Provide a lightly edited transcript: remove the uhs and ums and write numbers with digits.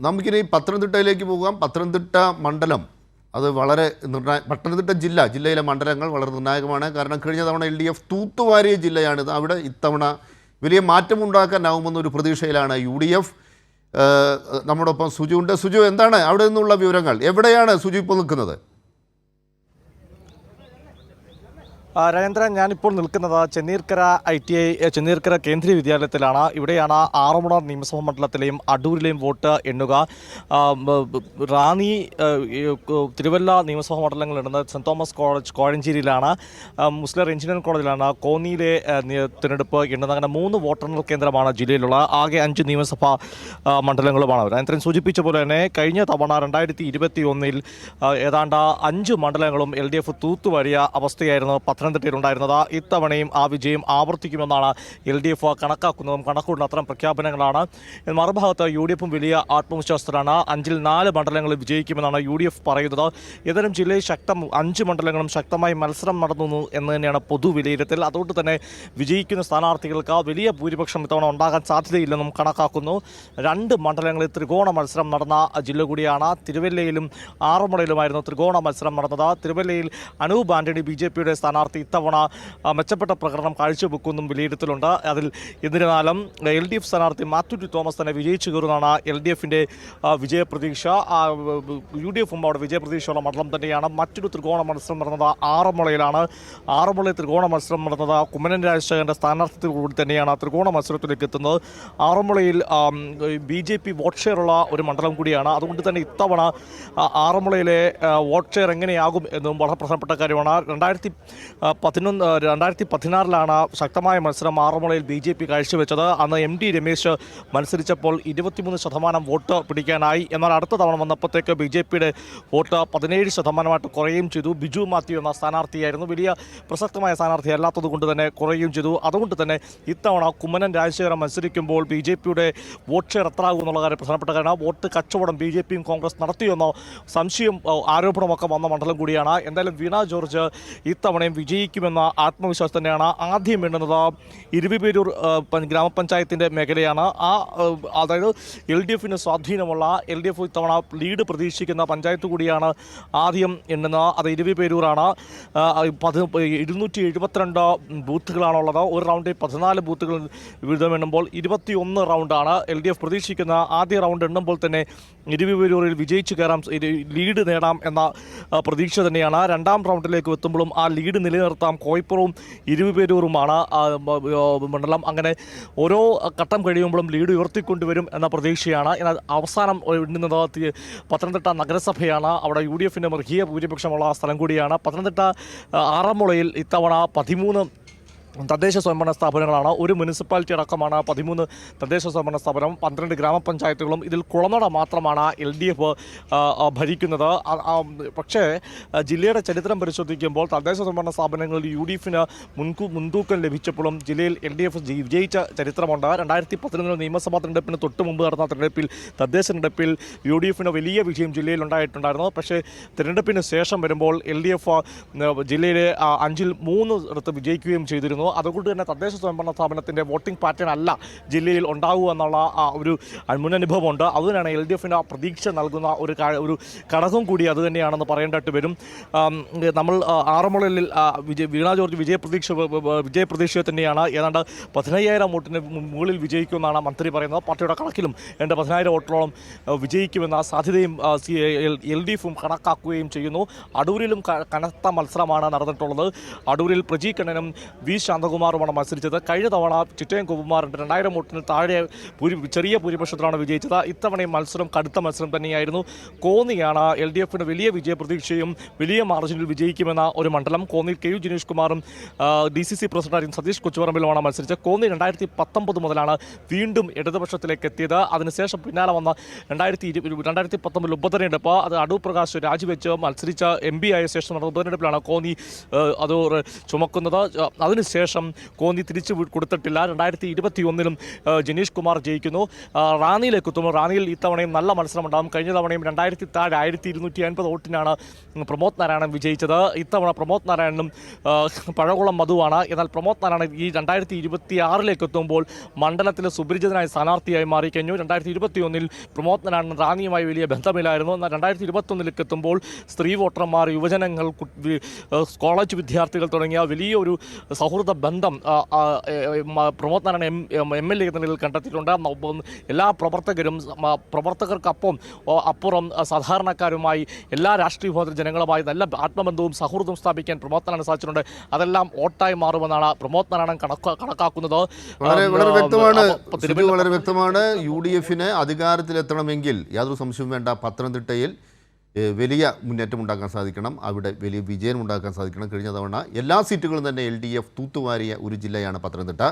നമുക്കിനി പത്തനംതിട്ടയിലേക്ക് പോകാം. പത്തനംതിട്ട മണ്ഡലം അത് വളരെ പത്തനംതിട്ട ജില്ലയിലെ മണ്ഡലങ്ങൾ വളരെ നിർണായകമാണ്. കാരണം കഴിഞ്ഞ തവണ LDF തൂത്തുവാരിയ ജില്ലയാണിത്. അവിടെ ഇത്തവണ വലിയ മാറ്റമുണ്ടാക്കാനാവുമെന്നൊരു പ്രതീക്ഷയിലാണ് UDF. നമ്മോടൊപ്പം സുജു ഉണ്ട്. സുജു, എന്താണ് അവിടെ നിന്നുള്ള വിവരങ്ങൾ? എവിടെയാണ് സുജു ഇപ്പോൾ നിൽക്കുന്നത്? രാജേന്ദ്രൻ, ഞാനിപ്പോൾ നിൽക്കുന്നത് ചെന്നീർക്കര ITI ചെന്നീർക്കര കേന്ദ്രീയ വിദ്യാലയത്തിലാണ്. ഇവിടെയാണ് ആറന്മുള നിയമസഭാ മണ്ഡലത്തിലെയും അടൂരിലെയും വോട്ട് എണ്ണുക. റാന്നി തിരുവല്ല നിയമസഭാ മണ്ഡലങ്ങളിൽ ഇടുന്നത് സെൻറ് തോമസ് കോളേജ് കോഴഞ്ചേരിയിലാണ്. മുസ്ലിം എഞ്ചിനീയറിംഗ് കോളേജിലാണ് കോന്നിയിലെ തിരഞ്ഞെടുപ്പ് എണ്ണുന്നത്. അങ്ങനെ 3 വോട്ടെണ്ണൽ കേന്ദ്രമാണ് ജില്ലയിലുള്ള. ആകെ 5 നിയമസഭാ മണ്ഡലങ്ങളുമാണ്. രാജേന്ദ്രൻ സൂചിപ്പിച്ച പോലെ തന്നെ കഴിഞ്ഞ തവണ 2021 ഏതാണ്ട് 5 മണ്ഡലങ്ങളും LDF തൂത്തുവാരിയ അവസ്ഥയായിരുന്നു പത്തനംതിട്ടയിലുണ്ടായിരുന്നത്. ഇത്തവണയും ആ വിജയം ആവർത്തിക്കുമെന്നാണ് LDF കണക്കാക്കുന്നതും. കണക്കൂടുന്ന അത്തരം പ്രഖ്യാപനങ്ങളാണ്. മറുഭാഗത്ത് UDF വലിയ ആത്മവിശ്വാസത്തിലാണ്. 5-ൽ 4 മണ്ഡലങ്ങളിൽ വിജയിക്കുമെന്നാണ് UDF പറയുന്നത്. ഏതായാലും ജില്ലയിൽ 5 മണ്ഡലങ്ങളും ശക്തമായി മത്സരം നടന്നു എന്ന് തന്നെയാണ് പൊതുവിലയിരുത്തൽ. അതുകൊണ്ട് തന്നെ വിജയിക്കുന്ന സ്ഥാനാർത്ഥികൾക്ക് വലിയ ഭൂരിപക്ഷം ഇത്തവണ ഉണ്ടാകാൻ സാധ്യതയില്ലെന്നും കണക്കാക്കുന്നു. 2 മണ്ഡലങ്ങളിൽ ത്രികോണ മത്സരം നടന്ന ജില്ല കൂടിയാണ്. തിരുവല്ലയിലും ആറന്മുളയിലുമായിരുന്നു ത്രികോണ മത്സരം നടന്നത്. തിരുവല്ലയിൽ അനൂപ് ആന്റണി BJPയുടെ സ്ഥാനാർത്ഥി ഇത്തവണ മെച്ചപ്പെട്ട പ്രകടനം കാഴ്ചവെക്കുമെന്നും വിലയിരുത്തലുണ്ട്. അതിൽ എന്നിരുന്നാലും LDF സ്ഥാനാർത്ഥി മാത്യു ടി തോമസ് തന്നെ വിജയിച്ചു കയറുന്നതാണ് LDFിൻ്റെ വിജയപ്രതീക്ഷ. UDFും അവിടെ വിജയപ്രതീക്ഷയുള്ള മണ്ഡലം തന്നെയാണ്. മറ്റൊരു ത്രികോണ മത്സരം നടന്നത് ആറന്മുളയിലാണ്. ആറന്മുളയിൽ ത്രികോണ മത്സരം നടന്നത് കുമ്മനം രാജശേഖരൻ്റെ സ്ഥാനാർത്ഥിത്വത്തിൽ കൂടി തന്നെയാണ് ത്രികോണ മത്സരത്തിലേക്ക് എത്തുന്നത്. ആറന്മുളയിൽ BJP വോട്ട് ഷെയറുള്ള ഒരു മണ്ഡലം കൂടിയാണ്. അതുകൊണ്ട് തന്നെ ഇത്തവണ ആറന്മുളയിലെ വോട്ട് ഷെയർ എങ്ങനെയാകും എന്നും വളരെ പ്രധാനപ്പെട്ട കാര്യമാണ്. 2016 ശക്തമായ മത്സരം ആറന്മുളയിൽ BJP കാഴ്ചവെച്ചത്. അന്ന് MD രമേശ് മത്സരിച്ചപ്പോൾ 23% വോട്ട് പിടിക്കാനായി. എന്നാൽ അടുത്ത തവണ വന്നപ്പോഴത്തേക്ക് BJPയുടെ വോട്ട് 17% കുറയുകയും ചെയ്തു. ബിജു മാത്യു എന്ന സ്ഥാനാർത്ഥിയായിരുന്നു. വലിയ പ്രസക്തമായ സ്ഥാനാർത്ഥി അല്ലാത്തത് കൊണ്ട് തന്നെ കുറയുകയും ചെയ്തു. അതുകൊണ്ട് തന്നെ ഇത്തവണ കുമ്മനം രാജശേഖരൻ മത്സരിക്കുമ്പോൾ BJPയുടെ വോട്ട് ഷെയർ എത്രയാകും എന്നുള്ള കാര്യം പ്രധാനപ്പെട്ട കാര്യമാണ്. വോട്ട് കച്ചവടം BJPയും കോൺഗ്രസ് നടത്തിയെന്നോ സംശയം ആരോപണമൊക്കെ വന്ന മണ്ഡലം കൂടിയാണ്. എന്തായാലും വീണ ജോർജ് ഇത്തവണയും വിജയിക്കുമെന്ന ആത്മവിശ്വാസം തന്നെയാണ്. ആദ്യം എണ്ണുന്നത് ഇരുവിപേരൂർ ഗ്രാമപഞ്ചായത്തിൻ്റെ മേഖലയാണ്. അതായത് LDFിന് സ്വാധീനമുള്ള LDF ഇത്തവണ ലീഡ് പ്രതീക്ഷിക്കുന്ന പഞ്ചായത്ത് കൂടിയാണ് ആദ്യം എണ്ണുന്നത്. അത് ഇരുവിപേരൂരാണ്. 272 ബൂത്തുകളാണുള്ളത്. ഒരു റൗണ്ടിൽ 14 ബൂത്തുകൾ വീതം എണ്ണുമ്പോൾ 21 റൗണ്ടാണ് LDF പ്രതീക്ഷിക്കുന്ന. ആദ്യ റൗണ്ട് എണ്ണുമ്പോൾ തന്നെ ഇരുവിപേരൂരിൽ വിജയിച്ചു കയറാം, ലീഡ് നേടാം എന്ന പ്രതീക്ഷ തന്നെയാണ്. രണ്ടാം റൗണ്ടിലേക്ക് എത്തുമ്പോഴും ആ ലീഡ് നിലനിർത്താം. കോയിപ്പുറവും ഇരുവിപേരൂരുമാണ് മണ്ഡലം. അങ്ങനെ ഓരോ ഘട്ടം കഴിയുമ്പോഴും ലീഡ് ഉയർത്തിക്കൊണ്ടുവരും എന്ന പ്രതീക്ഷയാണ്. എന്നാൽ അവസാനം എണ്ണുന്നത് പത്തനംതിട്ട നഗരസഭയാണ്. അവിടെ UDFിൻ്റെ മൃഗീയ ഭൂരിപക്ഷമുള്ള സ്ഥലം കൂടിയാണ്. പത്തനംതിട്ട ആറന്മുളയിൽ ഇത്തവണ 13 തദ്ദേശ സ്വയംഭരണ സ്ഥാപനങ്ങളാണ്. ഒരു മുനിസിപ്പാലിറ്റി അടക്കമാണ് 13 തദ്ദേശ സ്വയംഭരണ സ്ഥാപനം, 12 ഗ്രാമപഞ്ചായത്തുകളും. ഇതിൽ കുളനട മാത്രമാണ് LDF ഭരിക്കുന്നത്. പക്ഷേ ജില്ലയുടെ ചരിത്രം പരിശോധിക്കുമ്പോൾ തദ്ദേശ സ്വയംഭരണ സ്ഥാപനങ്ങളിൽ UDFിന് മുൻതൂക്കം ലഭിച്ചപ്പോഴും ജില്ലയിൽ LDF വിജയിച്ച ചരിത്രമുണ്ട്. 2011 നിയമസഭാ തെരഞ്ഞെടുപ്പിന് തൊട്ട് മുമ്പ് നടന്ന തെരഞ്ഞെടുപ്പിൽ തദ്ദേശ തെരഞ്ഞെടുപ്പിൽ UDFിന് വലിയ വിജയം ജില്ലയിൽ ഉണ്ടായിട്ടുണ്ടായിരുന്നു. പക്ഷേ തെരഞ്ഞെടുപ്പിന് ശേഷം വരുമ്പോൾ LDF ജില്ലയിലെ 5-ൽ 3 ഇടത്ത് വിജയിക്കുകയും ചെയ്തിരുന്നു. അതുകൊണ്ട് തന്നെ തദ്ദേശ സ്വയംഭരണ സ്ഥാപനത്തിൻ്റെ വോട്ടിംഗ് പാറ്റേൺ അല്ല ജില്ലയിൽ ഉണ്ടാവുക എന്നുള്ള ഒരു മുന്നനുഭവമുണ്ട്. അതുതന്നെയാണ് LDFിന് പ്രതീക്ഷ നൽകുന്ന ഒരു ഘടകം കൂടി അതുതന്നെയാണെന്ന് പറയേണ്ടതായിട്ട് വരും. നമ്മൾ ആറന്മുളയിൽ വീണ ജോർജ് വിജയപ്രതീക്ഷ തന്നെയാണ്. ഏതാണ്ട് 15,000 വോട്ടിന് മുകളിൽ വിജയിക്കുമെന്നാണ് മന്ത്രി പറയുന്നത്. പാർട്ടിയുടെ കണക്കിലും 15,000 വോട്ടോളം വിജയിക്കുമെന്ന സാധ്യതയും LDFും കണക്കാക്കുകയും ചെയ്യുന്നു. അടൂരിലും കനത്ത മത്സരമാണ് നടന്നിട്ടുള്ളത്. അടൂരിൽ പ്രജി കണ്ണനും V ശാന്തകുമാറുമാണ് മത്സരിച്ചത്. കഴിഞ്ഞ തവണ ചിറ്റയം കുമാറിൻ്റെ 2000 വോട്ടിന് താഴെ ചെറിയ ഭൂരിപക്ഷത്തിലാണ് വിജയിച്ചത്. ഇത്തവണയും മത്സരം കടുത്ത മത്സരം തന്നെയായിരുന്നു. കോന്നിയാണ് LDFിന് വലിയ വിജയപ്രതീക്ഷയും വലിയ മാർജിനിൽ വിജയിക്കുമെന്ന ഒരു മണ്ഡലം. കോന്നിയിൽ KU ജിനേഷ് കുമാറും DCC പ്രസിഡന്റ് സതീഷ് കൊച്ചുപറമ്പിലുമാണ് മത്സരിച്ചത്. കോന്നി 2019 മുതലാണ് വീണ്ടും ഇടതുപക്ഷത്തിലേക്ക് എത്തിയത്. അതിനുശേഷം പിന്നാലെ വന്ന 2019 ഉപതെരഞ്ഞെടുപ്പ്, അത് അടൂർ പ്രകാശ് രാജിവെച്ച് മത്സരിച്ച MP ആയ ശേഷം നടന്ന ഉപതെരഞ്ഞെടുപ്പിലാണ് കോന്നി അത് ചുമക്കുന്നത്. അതിനുശേഷം ശേഷം കോന്നി തിരിച്ചു കൊടുത്തിട്ടില്ല. 2021 ജനീഷ് കുമാർ ജയിക്കുന്നു. റാന്നിയിലേക്ക് എത്തുമ്പോൾ റാന്നിയിൽ ഇത്തവണയും നല്ല മത്സരമുണ്ടാകും. കഴിഞ്ഞ തവണയും 1250 വോട്ടിനാണ് പ്രമോദ് നാരായണൻ വിജയിച്ചത്. ഇത്തവണ പ്രമോദ് നാരായണനും പഴകുളം മധുവാണ്. എന്നാൽ പ്രമോദ് നാരായണൻ ഈ 2026 എത്തുമ്പോൾ മണ്ഡലത്തിലെ സുപരിചിതനായ സ്ഥാനാർത്ഥിയായി മാറിക്കഴിഞ്ഞു. 2021 പ്രമോദ് നാരായണൻ റാന്നിയുമായി വലിയ ബന്ധമില്ലായിരുന്നു. എന്നാൽ 2021 എത്തുമ്പോൾ സ്ത്രീ വോട്ടർമാർ, യുവജനങ്ങൾ, കോളേജ് വിദ്യാർത്ഥികൾ തുടങ്ങിയ വലിയൊരു സൗഹൃദ ബന്ധം പ്രമോദ് നാരായണൻ MLA എന്ന നിലയിൽ കണ്ടെത്തിയിട്ടുണ്ട്. എല്ലാ പ്രവർത്തകർക്കൊപ്പം അപ്പുറം സാധാരണക്കാരുമായി എല്ലാ രാഷ്ട്രീയ വിഭാഗത്തിലെ ജനങ്ങളുമായി നല്ല ആത്മബന്ധവും സൗഹൃദവും സ്ഥാപിക്കാൻ പ്രമോദ് നാരായണൻ സാധിച്ചിട്ടുണ്ട്. അതെല്ലാം വോട്ടായി മാറുമെന്നാണ് പ്രമോദ് നാരായണൻ കണക്കാക്കുന്നത്. വളരെ വ്യക്തമാണ്. UDF-ന് അധികാരത്തിലെത്തണമെങ്കിൽ യാതൊരു സംശയവും വേണ്ട, പത്തനംതിട്ടയിൽ വലിയ മുന്നേറ്റം ഉണ്ടാക്കാൻ സാധിക്കണം, അവിടെ വലിയ വിജയം ഉണ്ടാക്കാൻ സാധിക്കണം. കഴിഞ്ഞ തവണ എല്ലാ സീറ്റുകളും തന്നെ LDF തൂത്തുവാരിയ ഒരു ജില്ലയാണ് പത്തനംതിട്ട.